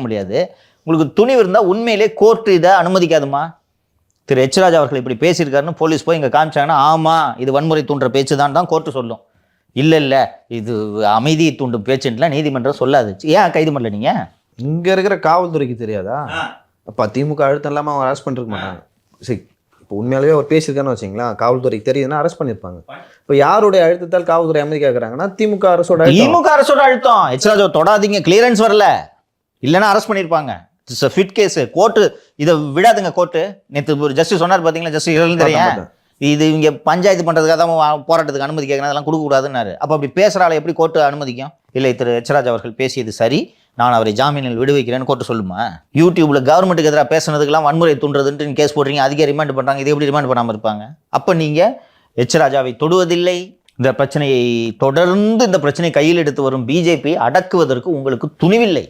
முடியாது. உங்களுக்கு துணிவு இருந்தால் உண்மையிலே கோர்ட்டு இதை அனுமதிக்காதுமா. திரு எச் ராஜா அவர்கள் இப்படி பேசியிருக்காருன்னு போலீஸ் போய் இங்கே காமிச்சாங்கன்னா ஆமாம் இது வன்முறை தூண்டுற பேச்சு தான் கோர்ட்டு சொல்லும். இல்லை இது அமைதியை தூண்டும் பேச்சுன்னுலாம் நீதிமன்றம் சொல்லாது. ஏன் கைது பண்ணல நீங்கள்? இங்கே இருக்கிற காவல்துறைக்கு தெரியாதா? அப்போ திமுக அழுத்தம் இல்லாமல் அவங்க அரெஸ்ட் பண்ணிருக்க மாட்டாங்க. சரி, இப்போ உண்மையாலேயே அவர் பேசியிருக்கான்னு வச்சிங்களா, காவல்துறைக்கு தெரியுதுன்னா அரெஸ்ட் பண்ணியிருப்பாங்க. இப்போ யாருடைய அழுத்தத்தால் காவல்துறை அமைதி கேட்குறாங்கன்னா திமுக அரசோட அழுத்தம். எச் ராஜா தொடாதீங்க, கிளியரன்ஸ் வரல, இல்லைன்னா அரெஸ்ட் பண்ணியிருப்பாங்க. It's a fit case. Court இதை விடாதுங்க. கோர்ட்டு நேற்று ஒரு ஜஸ்டிஸ் சொன்னார் பார்த்தீங்களா, ஜஸ்டிஸ் தெரியும் இது இங்கே பஞ்சாயத்து பண்ணுறதுக்காக தான் போராட்டத்துக்கு அனுமதி கேட்கணும், அதெல்லாம் கொடுக்கக்கூடாதுன்னாரு. அப்போ அப்படி பேசுகிறால எப்படி கோர்ட்டு அனுமதிக்கும்? இல்லை, திரு எச் ராஜா அவர்கள் பேசியது சரி, நான் அவரை ஜாமீனில் விடுவிக்கிறேன்னு கோர்ட்டு சொல்லுமா? யூடியூப்ல கவர்மெண்ட்டுக்கு எதிராக பேசுனதுக்கெல்லாம் வன்முறை தூண்டுறதுன்ட்டு கேஸ் போடுறீங்க, அதிக ரிமாண்ட் பண்ணுறாங்க, இது எப்படி ரிமாண்ட் பண்ணாமல் இருப்பாங்க? அப்போ நீங்கள் எச் ராஜாவை தொடுவதில்லை. இந்த பிரச்சனையை தொடர்ந்து இந்த பிரச்சனையை கையில் எடுத்து வரும் பிஜேபி அடக்குவதற்கு உங்களுக்கு துணிவில்லை.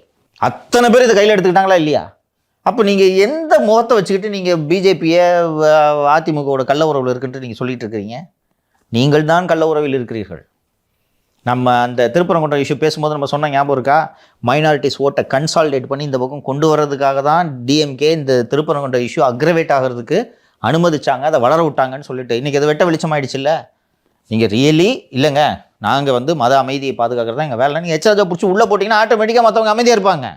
அத்தனை பேர் இதை கையில் எடுத்துக்கிட்டாங்களா இல்லையா? அப்போ நீங்கள் எந்த முகத்தை வச்சுக்கிட்டு நீங்கள் பிஜேபியை அதிமுகவோட கள்ள உறவில் இருக்குன்ட்டு நீங்கள் சொல்லிட்டு இருக்கிறீங்க? நீங்கள் தான் கள்ள உறவில் இருக்கிறீர்கள். நம்ம அந்த திருப்பரங்குன்றம் இஷ்யூ பேசும்போது நம்ம சொன்ன ஞாபகம் இருக்கா? மைனாரிட்டிஸ் ஓட்டை கன்சால்டேட் பண்ணி இந்த பக்கம் கொண்டு வர்றதுக்காக தான் டிஎம்கே இந்த திருப்பரங்குன்றம் இஷ்யூ அக்ரவேட் ஆகிறதுக்கு அனுமதிச்சாங்க, அதை வளர விட்டாங்கன்னு சொல்லிட்டு இன்றைக்கி அது வெட்ட வெளிச்சம் ஆயிடுச்சுல்ல. நீங்கள் ரியலி இல்லைங்க, நாங்கள் மத அமைதியை பாதுகாக்கிறது தான் எங்கள் வேலை, நீங்கள் எச் ராஜா பிடிச்சி உள்ளே போட்டிங்கன்னா ஆட்டோமேட்டிக்காக மற்றவங்க அமைதியாக இருப்பாங்க.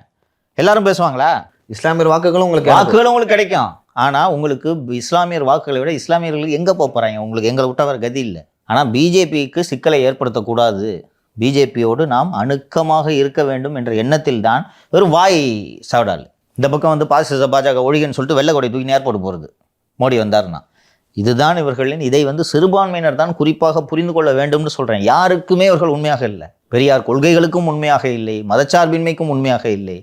எல்லாரும் பேசுவாங்களா? இஸ்லாமியர் வாக்குகளும் உங்களுக்கு கிடைக்கும். ஆனால் உங்களுக்கு இஸ்லாமியர் வாக்குகளை விட இஸ்லாமியர்களுக்கு எங்கே போகிறாங்க? உங்களுக்கு எங்களை விட்ட வர கதி இல்லை. ஆனால் பிஜேபிக்கு சிக்கலை ஏற்படுத்தக்கூடாது, பிஜேபியோடு நாம் அணுக்கமாக இருக்க வேண்டும் என்ற எண்ணத்தில் தான் வெறும் வாய் சாவடால் இந்த பக்கம் பாசிச பாஜக ஒழிகன்னு சொல்லிட்டு வெள்ளை தூக்கி ஏர்போர்ட் போகிறது மோடி வந்தார்னா. இதுதான் இவர்களின் இதை சிறுபான்மையினர் தான் குறிப்பாக புரிந்து கொள்ள வேண்டும்னு சொல்கிறேன். யாருக்குமே இவர்கள் உண்மையாக இல்லை. பெரியார் கொள்கைகளுக்கும் உண்மையாக இல்லை, மதச்சார்பின்மைக்கும் உண்மையாக இல்லை,